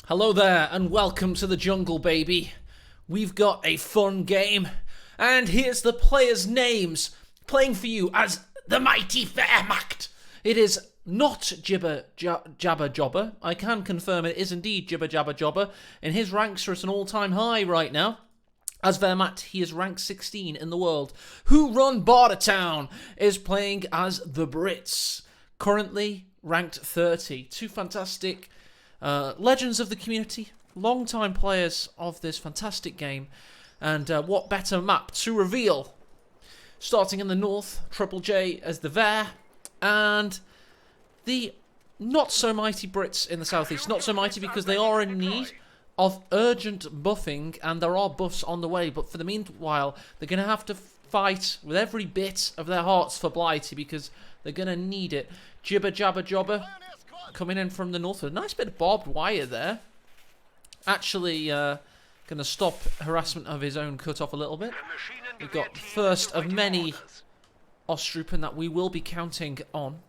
Hello there, and welcome to the jungle, baby. We've got a fun game, and here's the players' names playing for you as the mighty Wehrmacht. It is not Jibber Jabber Jobber. I can confirm it is indeed Jibber Jabber Jobber, and his ranks are at an all-time high right now. As Wehrmacht, he is ranked 16 in the world. Who Run Border Town is playing as the Brits, currently ranked 30. Two fantastic legends of the community, long-time players of this fantastic game, and what better map to reveal? Starting in the north, Triple J as the Ver, and the not-so-mighty Brits in the southeast. Not so mighty because they are in need of urgent buffing, and there are buffs on the way, but for the meanwhile, they're going to have to fight with every bit of their hearts for Blighty, because they're going to need it. Jibber Jabber Jobber coming in from the north. A nice bit of barbed wire there. Actually, going to stop harassment of his own cut off a little bit. We've got first of many Ostrupen that we will be counting on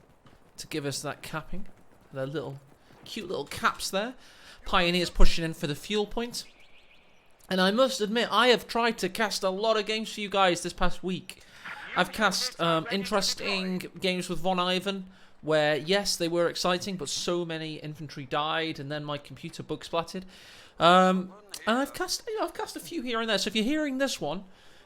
to give us that capping. Their little, cute little caps there. Pioneers pushing in for the fuel point. And I must admit, I have tried to cast a lot of games for you guys this past week. I've cast interesting games with Von Ivan, where, yes, they were exciting, but so many infantry died, and then my computer bug splattered. And I've cast a few here and there. So if you're hearing this one,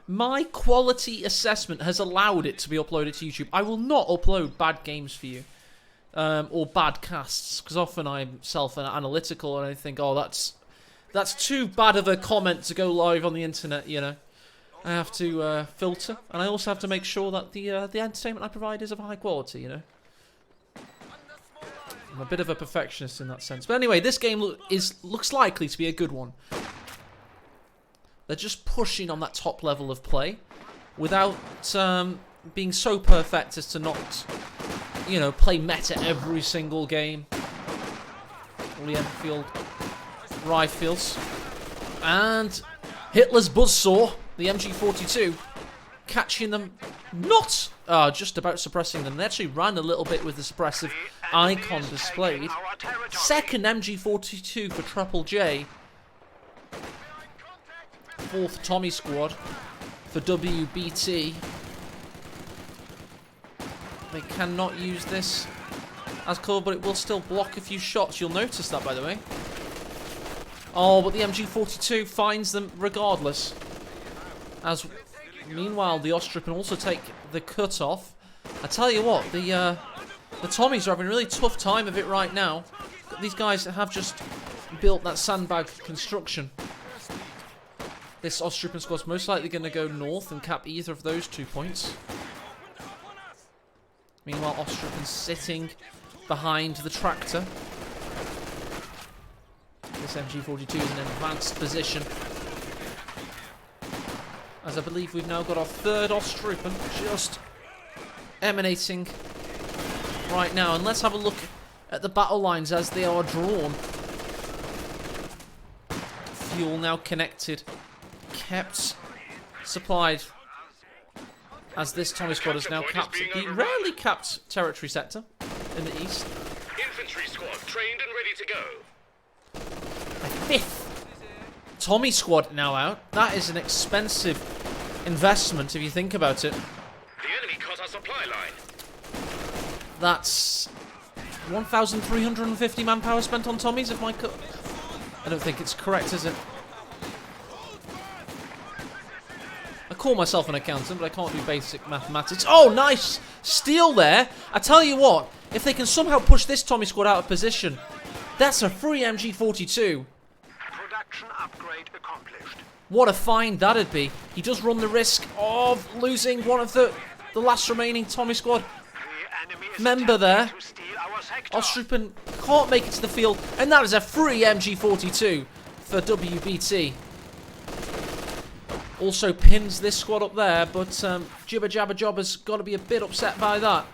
my quality assessment has allowed it to be uploaded to YouTube. I will not upload bad games for you, or bad casts, because often I'm self-analytical and I think, oh, that's too bad of a comment to go live on the internet, you know. I have to filter, and I also have to make sure that the entertainment I provide is of high quality, you know. I'm a bit of a perfectionist in that sense. But anyway, this game looks likely to be a good one. They're just pushing on that top level of play without being so perfect as to not, you know, play meta every single game. All the Enfield rifles. And Hitler's Buzzsaw, the MG42, catching them, not just about suppressing them. They actually ran a little bit with the suppressive icon displayed. Second MG42 for Triple J. Fourth Tommy squad for WBT. They cannot use this as cover, but it will still block a few shots. You'll notice that, by the way. Oh, but the MG42 finds them regardless. As meanwhile, the Ostrup can also take the cut off. I tell you what, the Tommies are having a really tough time of it right now. These guys have just built that sandbag construction. This Ostrupen squad's most likely going to go north and cap either of those 2 points. Meanwhile, Ostrupen sitting behind the tractor. This MG42 is in an advanced position, as I believe we've now got our third Ostrupen just emanating right now. And let's have a look at the battle lines as they are drawn. Fuel now connected, kept supplied, as this Tommy squad has now capped the rarely capped territory sector in the east. Infantry squad trained and ready to go. A fifth Tommy squad now out. That is an expensive investment if you think about it. The enemy cut our supply line. That's 1,350 manpower spent on Tommies, if my I don't think it's correct, is it? I call myself an accountant, but I can't do basic mathematics. Oh, nice steal there. I tell you what, if they can somehow push this Tommy squad out of position, that's a free MG42. Production upgrade accomplished. What a find that'd be. He does run the risk of losing one of the last remaining Tommy squad member there. Ostrupen can't make it to the field, and that is a free MG42 for WBT. Also pins this squad up there, but Jibber Jabber Jobber's got to be a bit upset by that.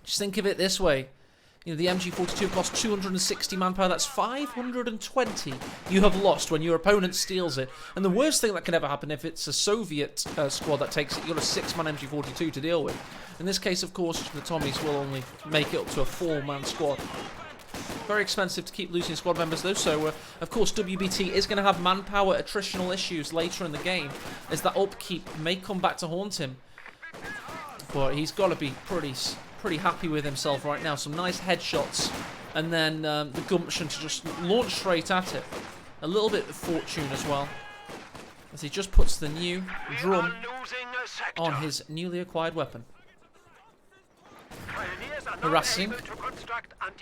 Just think of it this way. You know, the MG42 costs 260 manpower. That's 520 you have lost when your opponent steals it. And the worst thing that can ever happen if it's a Soviet squad that takes it, you've got a 6-man MG42 to deal with. In this case, of course, the Tommies will only make it up to a 4-man squad. Very expensive to keep losing squad members though, so of course WBT is going to have manpower attritional issues later in the game, as that upkeep may come back to haunt him. But he's got to be pretty happy with himself right now. Some nice headshots, and then the gumption to just launch straight at it. A little bit of fortune as well, as he just puts the new drum on his newly acquired weapon. Harassing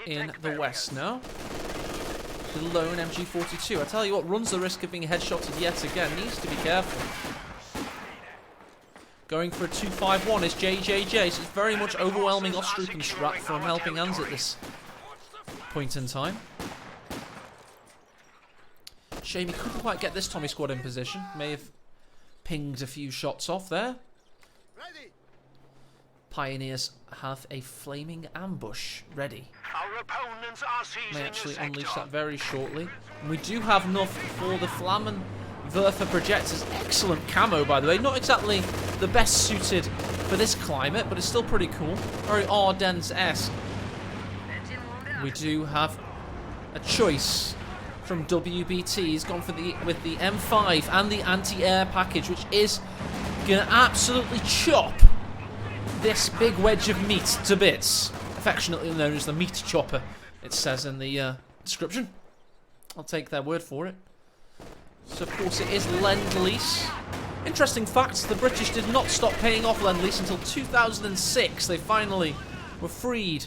in the west now. The lone MG42. I tell you what, runs the risk of being headshotted yet again. Needs to be careful. Going for a 2-5-1 is JJJ. So it's very much overwhelming Ostrupen strat from Helping Hands at this point in time. Shame he couldn't quite get this Tommy squad in position. May have pinged a few shots off there. Pioneers have a flaming ambush ready. Our opponents are seizing May actually the sector. unleash that very shortly. And we do have enough for the Flammen Werfer projectors. Excellent camo, by the way. Not exactly the best suited for this climate, but it's still pretty cool. Very Ardennes-esque. We do have a choice from WBT. He's gone for with the M5 and the anti-air package, which is gonna absolutely chop this big wedge of meat to bits, affectionately known as the meat chopper, it says in the description. I'll take their word for it. So of course it is Lend-Lease. Interesting fact, the British did not stop paying off Lend-Lease until 2006. They finally were freed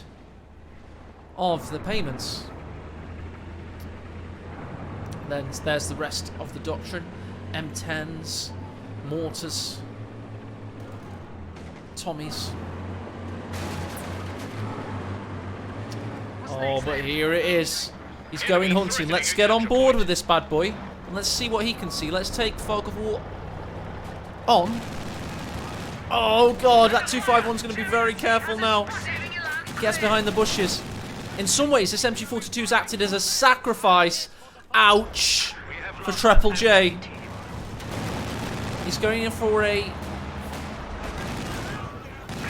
of the payments. Then there's the rest of the doctrine. M10s, mortars, Tommies. Oh, but here it is. He's going hunting. Let's get on board with this bad boy. And let's see what he can see. Let's take Fog of War on. Oh, God. That 251's going to be very careful now. Gets behind the bushes. In some ways, this MG42's acted as a sacrifice. Ouch. For Triple J. He's going in for a...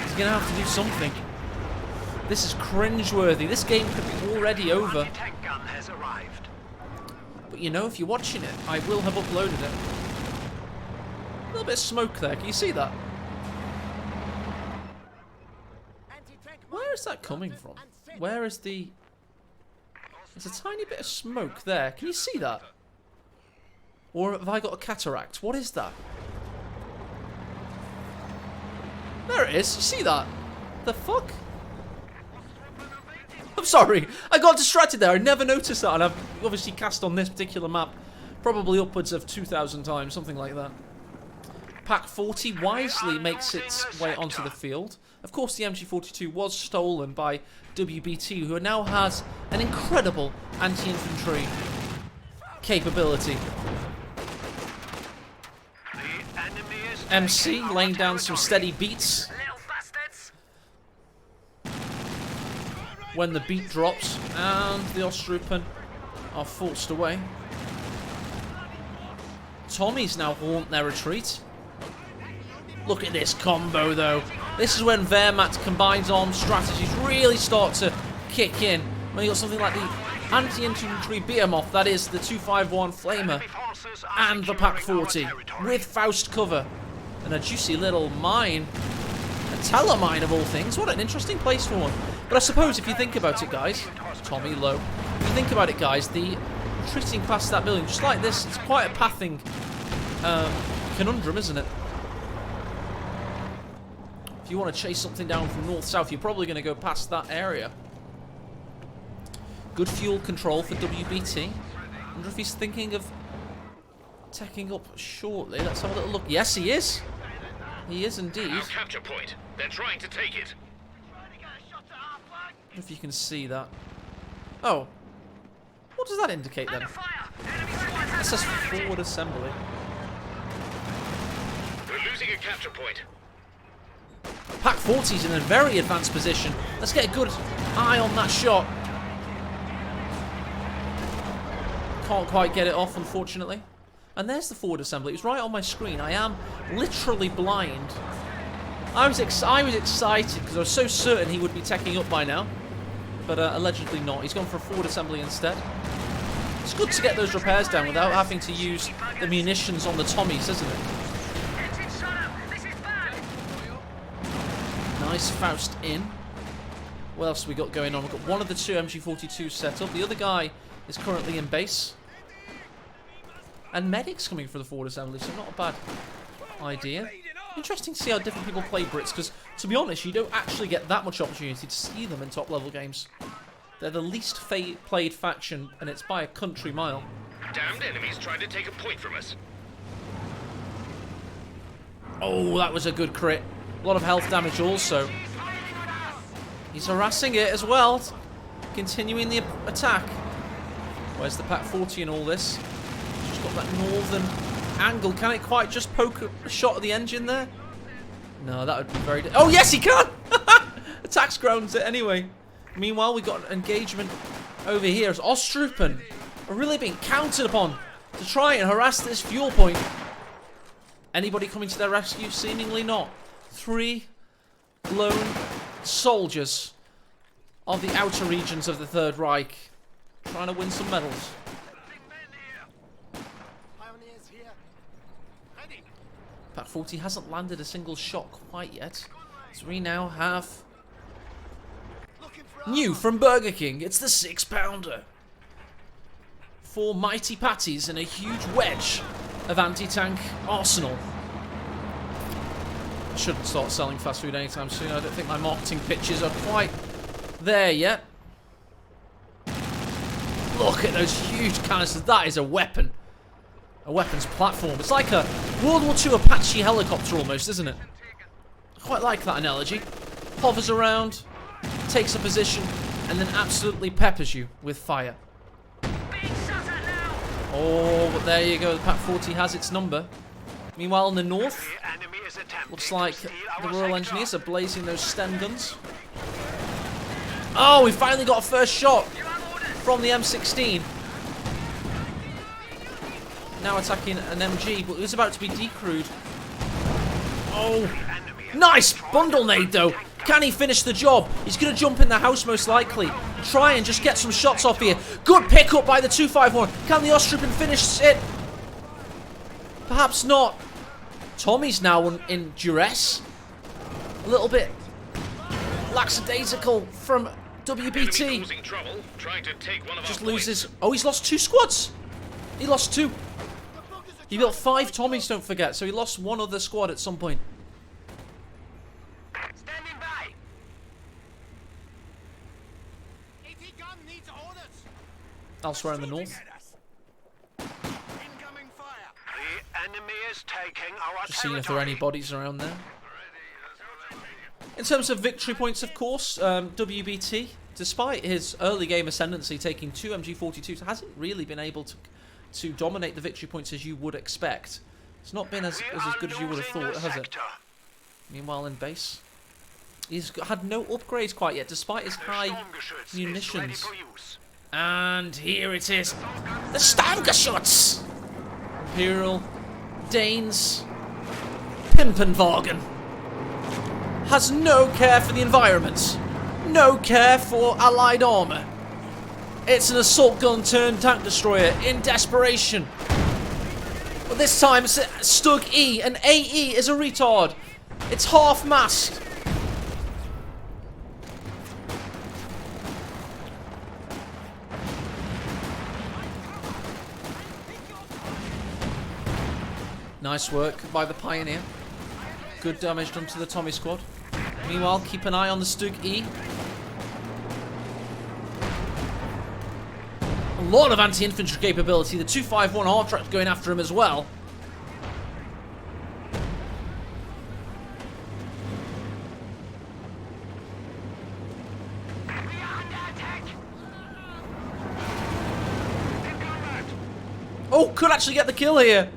He's going to have to do something. This is cringeworthy. This game could be already over. But you know, if you're watching it, I will have uploaded it. A little bit of smoke there. Can you see that? Where is that coming from? Where is the... There's a tiny bit of smoke there. Can you see that? Or have I got a cataract? What is that? There it is. You see that? The fuck? I'm sorry. I got distracted there. I never noticed that. And I've obviously cast on this particular map probably upwards of 2,000 times. Something like that. Pack 40 wisely makes its way onto the field. Of course, the MG42 was stolen by WBT, who now has an incredible anti-infantry capability. MC laying down some steady beats. When the beat drops and the Ostrupen are forced away. Tommies now haunt their retreat. Look at this combo though. This is when Wehrmacht combines arms strategies really start to kick in. When you got something like the anti-infantry behemoth, that is the 251 Flamer, and the Pack 40 with Faust cover. And a juicy little mine. A telemine of all things. What an interesting place for one. But I suppose if you think about it, guys, Tommy low. If you think about it, guys, the retreating past that building, just like this, it's quite a pathing conundrum, isn't it? If you want to chase something down from north-south, you're probably going to go past that area. Good fuel control for WBT. I wonder if he's thinking of taking up shortly. Let's have a little look. Yes, he is. He is indeed. Our capture point. They're trying to take it. I wonder if you can see that. Oh. What does that indicate then? It says forward assembly. We're losing a capture point. Pack 40's in a very advanced position. Let's get a good eye on that shot. Can't quite get it off, unfortunately. And there's the forward assembly. It was right on my screen. I am literally blind. I was excited because I was so certain he would be taking up by now. but allegedly not. He's gone for a forward assembly instead. It's good to get those repairs down without having to use the munitions on the Tommies, isn't it? Nice Faust in. What else have we got going on? We've got one of the two MG42s set up. The other guy is currently in base. And medics coming for the forward assembly, so not a bad idea. Interesting to see how different people play Brits, because, to be honest, you don't actually get that much opportunity to see them in top-level games. They're the least played faction, and it's by a country mile. Damned enemies trying to take a point from us. Oh, that was a good crit. A lot of health damage also. He's harassing it as well. Continuing the attack. Where's the Pak 40 in all this? Just got that northern angle. Can it quite just poke a shot at the engine there? No, that would be very... Oh, yes, he can! Attacks grounds it anyway. Meanwhile, we've got an engagement over here as Ostrupen are really being counted upon to try and harass this fuel point. Anybody coming to their rescue? Seemingly not. 3 lone soldiers of the outer regions of the Third Reich trying to win some medals. Pak 40 hasn't landed a single shot quite yet. So we now have... New from Burger King, it's the 6-pounder. 4 mighty patties and a huge wedge of anti-tank arsenal. I shouldn't start selling fast food anytime soon. I don't think my marketing pitches are quite there yet. Look at those huge canisters. That is a weapon. A weapons platform. It's like a World War II Apache helicopter almost, isn't it? I quite like that analogy. Hovers around, takes a position, and then absolutely peppers you with fire. Oh, but there you go. The Pak 40 has its number. Meanwhile, in the north, looks like the Royal Engineers are blazing those Sten guns. Oh, we finally got a first shot from the M16. Now attacking an MG, but it was about to be decrewed. Oh, nice bundle nade though. Can he finish the job? He's going to jump in the house most likely. Try and just get some shots off here. Good pickup by the 251. Can the Ostrupen finish it? Perhaps not. Tommy's now in duress. A little bit lackadaisical from WBT. Just loses. Oh, he's lost 2 squads. He lost 2. He built 5 Tommies, don't forget. So he lost 1 other squad at some point. Standing by. Elsewhere in the north. Incoming fire. The enemy is taking our Just seeing if there are any bodies around there. In terms of victory points, of course, WBT, despite his early game ascendancy taking 2 MG42s, hasn't really been able to dominate the victory points as you would expect. It's not been as good as you would have thought, has it? Meanwhile, in base, he's had no upgrades quite yet, despite his high munitions. And here it is, the Stangerschutz! Imperial Danes Pimpenwagen has no care for the environment, no care for allied armour. It's an assault gun turned tank destroyer in desperation. But this time it's a StuG E, and AE is a retard. It's half-mast. Nice work by the Pioneer. Good damage done to the Tommy squad. Meanwhile, keep an eye on the StuG E. A lot of anti-infantry capability. The 251 R-Track going after him as well. Oh, could actually get the kill here.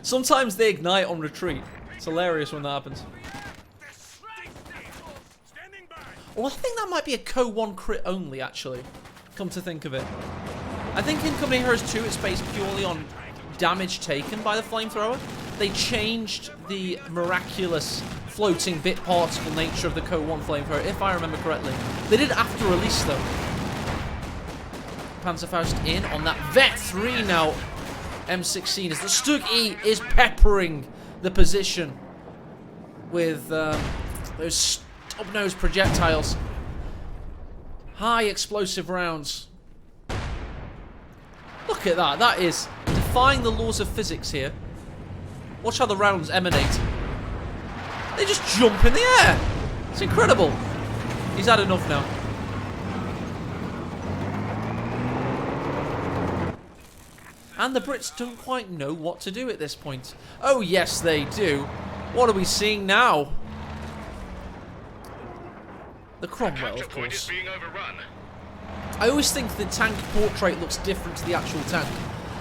Sometimes they ignite on retreat. It's hilarious when that happens. Well, I think that might be a CoH2 crit only, actually. Come to think of it. I think in Company Heroes 2 it's based purely on damage taken by the flamethrower. They changed the miraculous floating bit particle nature of the CoH2 flamethrower, if I remember correctly. They did after release, though. Panzerfaust in on that Vet 3 now. M16 as the StuG is peppering the position with those stub-nosed projectiles. High explosive rounds. Look at that. That is defying the laws of physics here. Watch how the rounds emanate. They just jump in the air. It's incredible. He's had enough now. And the Brits don't quite know what to do at this point. Oh, yes, they do. What are we seeing now? The Cromwell, of course. I always think the tank portrait looks different to the actual tank.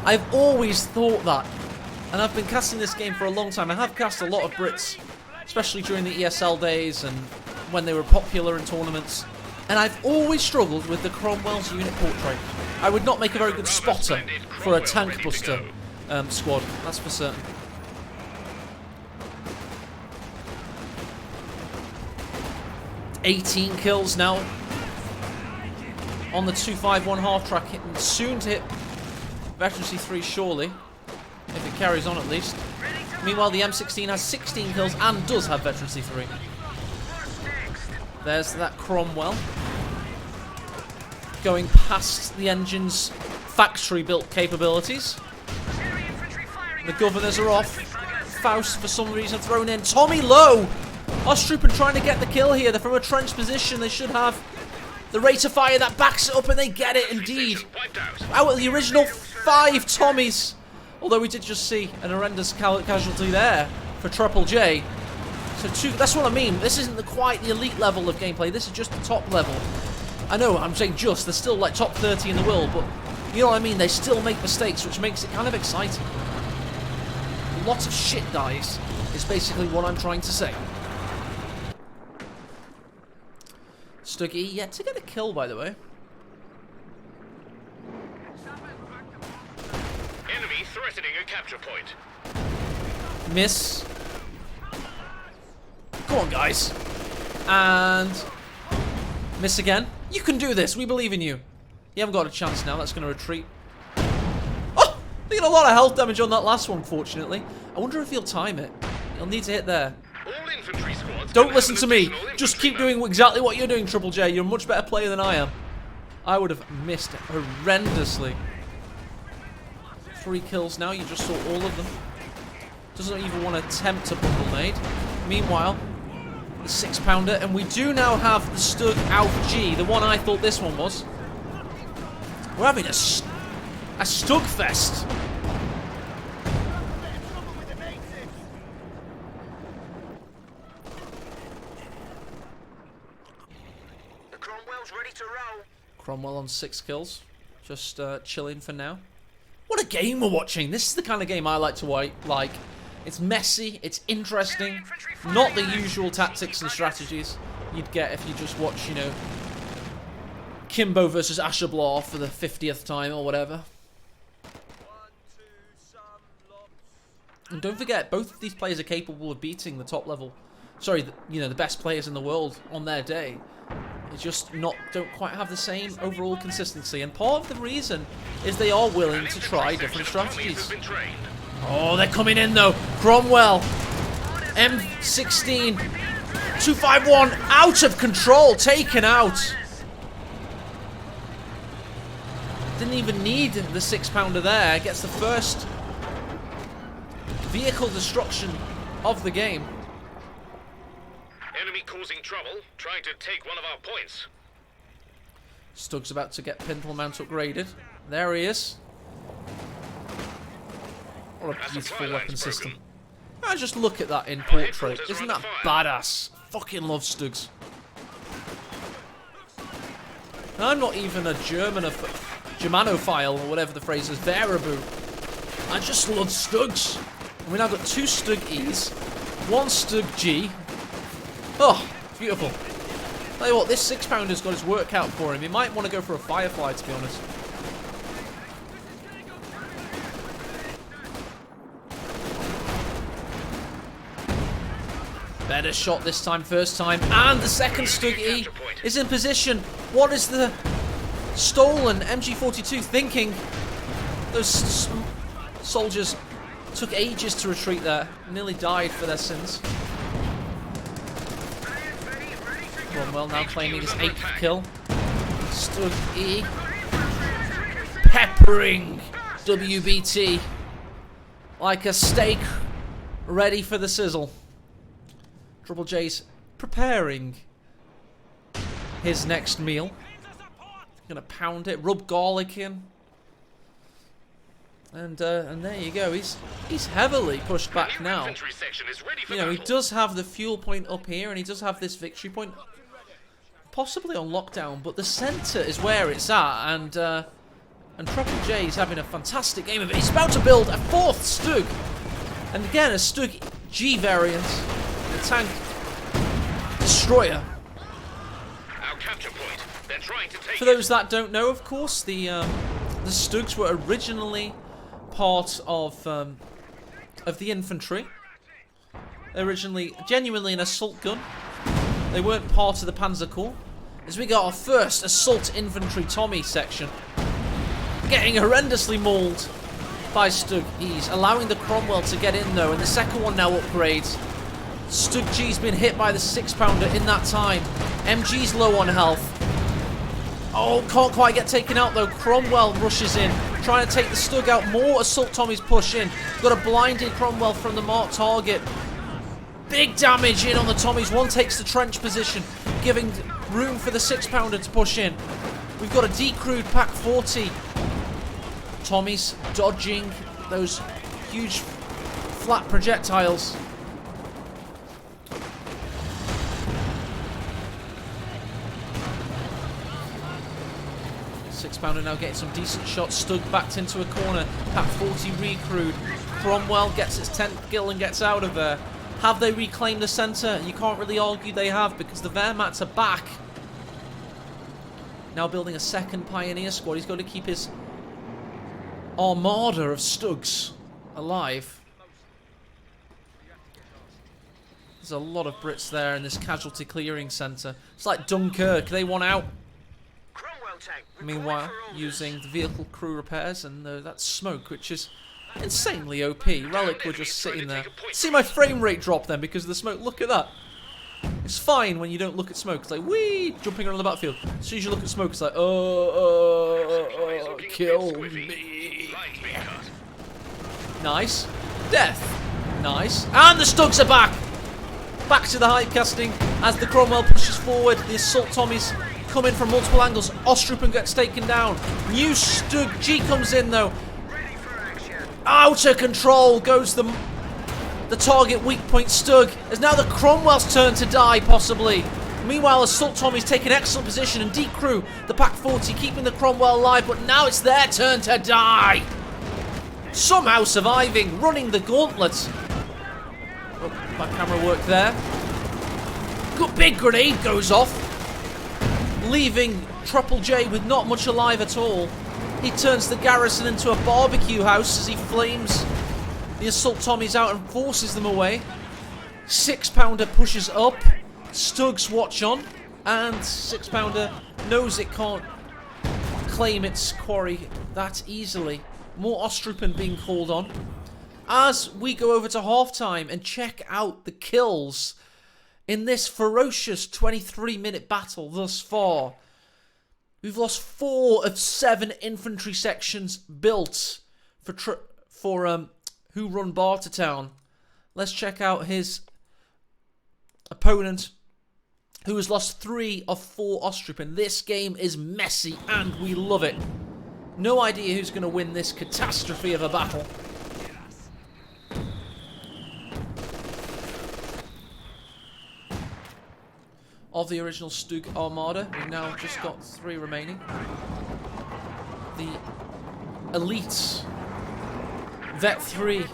I've always thought that. And I've been casting this game for a long time. I have cast a lot of Brits, especially during the ESL days and when they were popular in tournaments. And I've always struggled with the Cromwell's unit portrait. I would not make a very good spotter for a tank buster squad, that's for certain. $18 kills now on the 251 half track, hitting soon to hit veterancy 3 surely, if it carries on at least. Meanwhile, the M16 has 16 kills and does have veterancy 3. There's that Cromwell going past the engine's factory-built capabilities. The governors are off. Faust, for some reason, thrown in. Tommy Lowe! Ostroupen trying to get the kill here. They're from a trench position. They should have the rate of fire that backs it up, and they get it indeed. Out of the original 5 Tommies. Although we did just see an horrendous casualty there for Triple J. So that's what I mean. This isn't quite the elite level of gameplay. This is just the top level. I know, I'm saying just. They're still like top 30 in the world, but you know what I mean? They still make mistakes, which makes it kind of exciting. Lots of shit dies, is basically what I'm trying to say. StuG yet to get a kill, by the way. Enemy threatening a capture point. Miss. Go on, guys. And miss again. You can do this. We believe in you. You haven't got a chance now. That's going to retreat. Oh! They got a lot of health damage on that last one, fortunately. I wonder if he'll time it. He'll need to hit there. All infantry squads Don't listen to me. Just keep doing exactly what you're doing, Triple J. You're a much better player than I am. I would have missed horrendously. 3 kills now. You just saw all of them. Doesn't even want to attempt a bundle nade. Meanwhile, the 6-pounder, and we do now have the StuG Alpha G, the one I thought this one was. We're having a StuG fest. The Cromwell's ready to roll. Cromwell on 6 kills, just chilling for now. What a game we're watching. This is the kind of game I like to like. It's messy, it's interesting, not the usual tactics and strategies you'd get if you just watch, you know, Kimbo versus Ashablar for the 50th time or whatever. And don't forget, both of these players are capable of beating the top level, sorry, you know, the best players in the world on their day. It's just don't quite have the same overall consistency, and part of the reason is they are willing to try different strategies. Oh, they're coming in though. Cromwell. M16. 251. Out of control. Taken out. Didn't even need the 6-pounder there. Gets the first vehicle destruction of the game. Enemy causing trouble. Trying to take one of our points. StuG's about to get Pintle Mount upgraded. There he is. What a beautiful weapon system. I just look at that in portrait. Isn't that badass? Fucking love StuGs. And I'm not even a Germanophile or whatever the phrase is. Variable. I just love StuGs. And we now got 2 StuG-Es, 1 StuG-G. Oh, beautiful. Tell you what, this 6-pounder's got his work out for him. He might want to go for a Firefly, to be honest. Better shot this time, first time. And the second StuG is in position. What is the stolen MG42 thinking? Those soldiers took ages to retreat there. Nearly died for their sins. Cromwell now claiming his 8th kill. StuG peppering WBT like a steak ready for the sizzle. Triple J's preparing his next meal. Gonna pound it, rub garlic in. And there you go. He's heavily pushed back now. You know, he does have the fuel point up here, and he does have this victory point possibly on lockdown, but the centre is where it's at, and Triple J is having a fantastic game of it. He's about to build a 4th StuG, and again a StuG variant, the tank destroyer. Our capture point. They're trying to take For those that don't know, of course, the StuGs were originally part of the infantry. They're originally genuinely an assault gun. They weren't part of the Panzer Corps. As we got our first assault infantry Tommy section, getting horrendously mauled by StuGs, allowing the Cromwell to get in though, and the second one now upgrades. StuG-G's been hit by the 6-pounder in that time. MG's low on health. Oh, can't quite get taken out though. Cromwell rushes in, trying to take the StuG out. More assault Tommies push in. Got a blinded Cromwell from the marked target. Big damage in on the Tommies. One takes the trench position, giving room for the 6-pounder to push in. We've got a decrewed Pack 40. Tommies dodging those huge flat projectiles. Pounder now getting some decent shots. StuG backed into a corner. Pack 40 recrewed. Cromwell gets its 10th kill and gets out of there. Have they reclaimed the centre? You can't really argue they have, because the Wehrmachts are back. Now building a second Pioneer squad. He's got to keep his armada of StuGs alive. There's a lot of Brits there in this casualty clearing centre. It's like Dunkirk. They want out. Meanwhile, using the vehicle crew repairs and that smoke, which is insanely OP. Relic were just sitting there. See my frame rate drop then because of the smoke. Look at that. It's fine when you don't look at smoke. It's like, whee, jumping around the battlefield. As soon as you look at smoke, it's like, kill me. Nice. Death. Nice. And the StuGs are back. Back to the hype casting as the Cromwell pushes forward. The assault Tommies come in from multiple angles. Ostrupen gets taken down. New StuG-G comes in though. Out of control goes the target weak point StuG. It's now the Cromwell's turn to die, possibly. Meanwhile, assault Tommy's taken excellent position and decrew the Pack 40, keeping the Cromwell alive, but now it's their turn to die. Somehow surviving, running the gauntlet. Oh, my camera worked there. Good big grenade goes off, leaving Triple J with not much alive at all. He turns the garrison into a barbecue house as he flames the assault Tommies out and forces them away. 6-pounder pushes up. StuGs watch on, and 6-pounder knows it can't claim its quarry that easily. More Ostrupen being called on. As we go over to halftime and check out the kills in this ferocious 23-minute battle thus far. We've lost 4 of 7 infantry sections built for who run Bartertown. Let's check out his opponent, who has lost 3 of 4 Ostrupen. This game is messy and we love it. No idea who's going to win this catastrophe of a battle. Of the original StuG armada, we've now just got 3 remaining. The elite Vet 3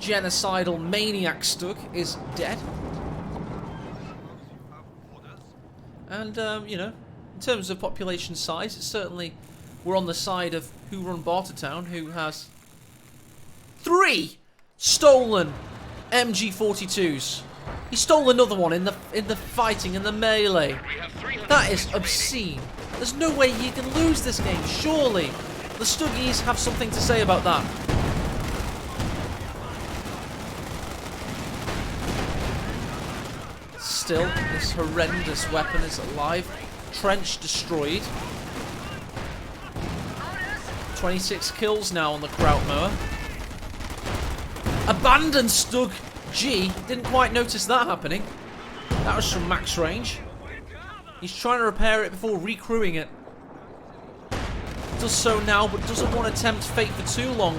genocidal maniac StuG is dead. And, you know, in terms of population size, it's certainly we're on the side of who run Bartertown, who has 3 stolen MG42s. He stole another one in the fighting, in the melee. We have 300 That is points obscene. There's no way he can lose this game, surely. The StuGs have something to say about that. Still, this horrendous weapon is alive. Trench destroyed. 26 kills now on the Krautmower. Abandoned StuG. Didn't quite notice that happening. That was from max range. He's trying to repair it before recrewing it. Does so now, but doesn't want to tempt fate for too long.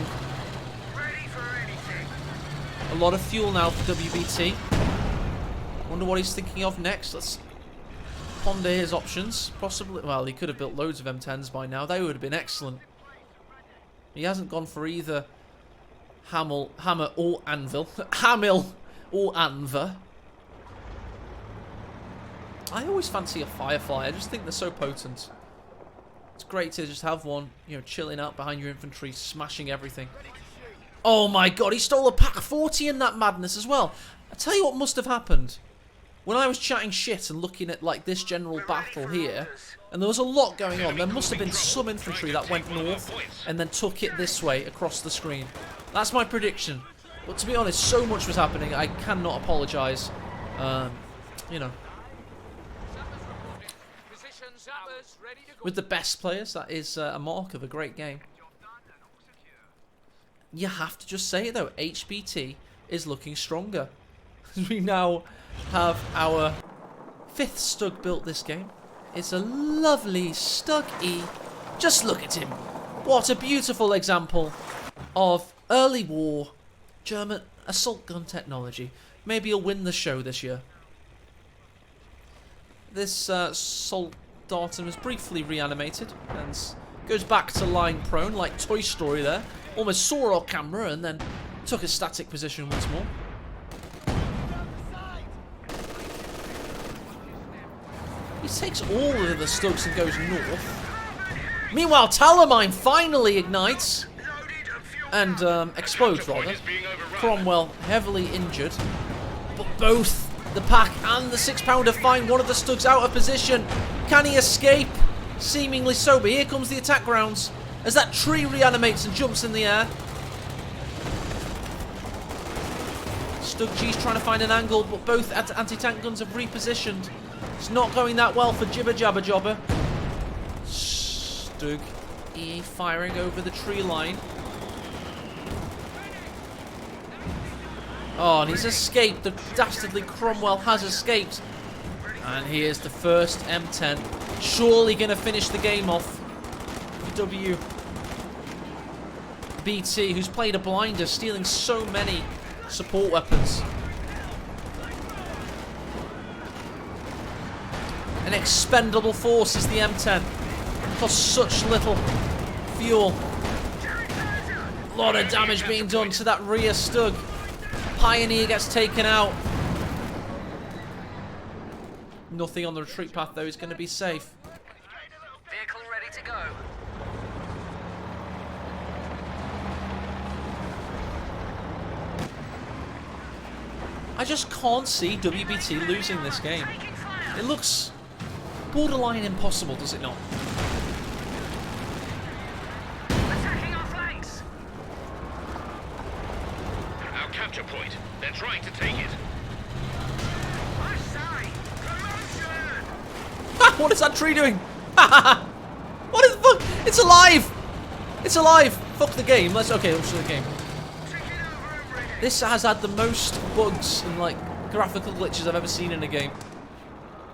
A lot of fuel now for WBT. Wonder what he's thinking of next. Let's ponder his options. Possibly, well, he could have built loads of M10s by now. They would have been excellent. He hasn't gone for either hammer or anvil. Hamil or anver. I always fancy a Firefly. I just think they're so potent. It's great to just have one, you know, chilling out behind your infantry, smashing everything. Oh my god, he stole a pack 40 in that madness as well. I tell you what must have happened. When I was chatting shit and looking at like this general battle here, and there was a lot going on, there must have been some infantry that went north and then took it this way across the screen. That's my prediction. But to be honest, so much was happening, I cannot apologise. You know. With the best players, that is a mark of a great game. You have to just say it though, HBT is looking stronger. We now have our 5th StuG built this game. It's a lovely StuG-E. Just look at him. What a beautiful example of early war German assault gun technology. Maybe he'll win the show this year. This Soldaten was briefly reanimated and goes back to lying prone like Toy Story there. Almost saw our camera and then took a static position once more. He takes all of the StuGs and goes north. Meanwhile, Talamine finally ignites and explodes rather. Cromwell heavily injured, but both the pack and the 6-pounder find one of the StuGs out of position. Can he escape? Seemingly so, but here comes the attack rounds as that tree reanimates and jumps in the air. StuG-G's trying to find an angle, but both anti-tank guns have repositioned. It's not going that well for Jibber Jabber Jobber. StuG-E firing over the tree line. Oh, and he's escaped. The dastardly Cromwell has escaped. And here's the first M10. Surely going to finish the game off. WBT, who's played a blinder, stealing so many support weapons. An expendable force is the M10. Costs such little fuel. A lot of damage being done to that rear StuG. Pioneer gets taken out. Nothing on the retreat path though is going to be safe. Vehicle ready to go. I just can't see WBT losing this game. It looks borderline impossible, does it not? Attacking our flanks. Our capture point. They're trying to take it. Our side. Promotion. What is that tree doing? What is the fuck? It's alive! It's alive! Fuck the game. Let's okay, let's do the game. This has had the most bugs and like graphical glitches I've ever seen in a game.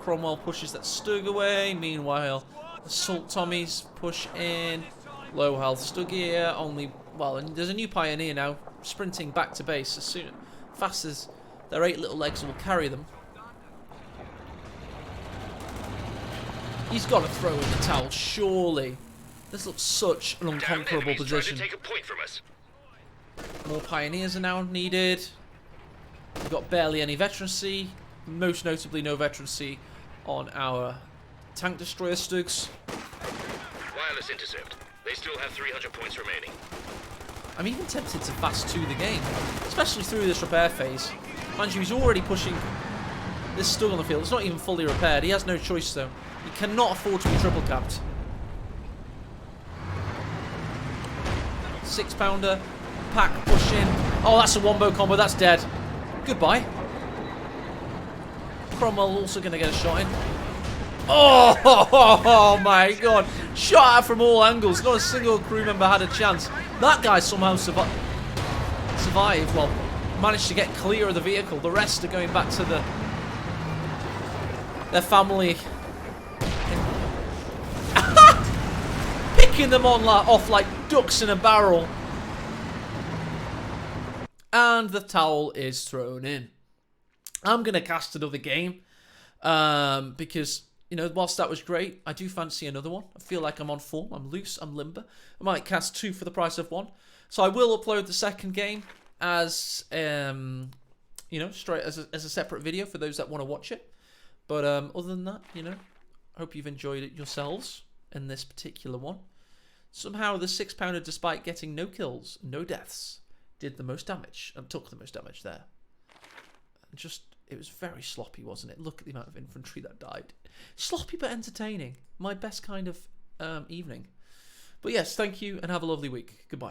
Cromwell pushes that StuG away. Meanwhile, Assault Tommies push in. Low health StuG here. Only well, and there's a new Pioneer now sprinting back to base as fast as their 8 little legs will carry them. He's got to throw in the towel, surely. This looks such an unconquerable position. Trying to take a point from us. More Pioneers are now needed. We've got barely any veterancy. Most notably, no veterancy on our tank destroyer StuGs. Wireless intercept. They still have 300 points remaining. I'm even tempted to fast 2 the game, especially through this repair phase. Mind you, he's already pushing this StuG on the field. It's not even fully repaired. He has no choice, though. He cannot afford to be triple capped. 6-pounder, pack pushing. Oh, that's a wombo combo. That's dead. Goodbye. Cromwell also going to get a shot in. Oh, my God. Shot at from all angles. Not a single crew member had a chance. That guy somehow survived. Well, managed to get clear of the vehicle. The rest are going back to their family. Picking them off like ducks in a barrel. And the towel is thrown in. I'm going to cast another game. Because, you know, whilst that was great, I do fancy another one. I feel like I'm on form. I'm loose. I'm limber. I might cast 2 for the price of 1. So I will upload the second game as, you know, straight as a separate video for those that want to watch it. But other than that, you know, I hope you've enjoyed it yourselves in this particular one. Somehow the 6-pounder, despite getting no kills, no deaths, did the most damage and took the most damage there. Just, it was very sloppy, wasn't it? Look at the amount of infantry that died. Sloppy but entertaining. My best kind of evening. But yes, thank you and have a lovely week. Goodbye.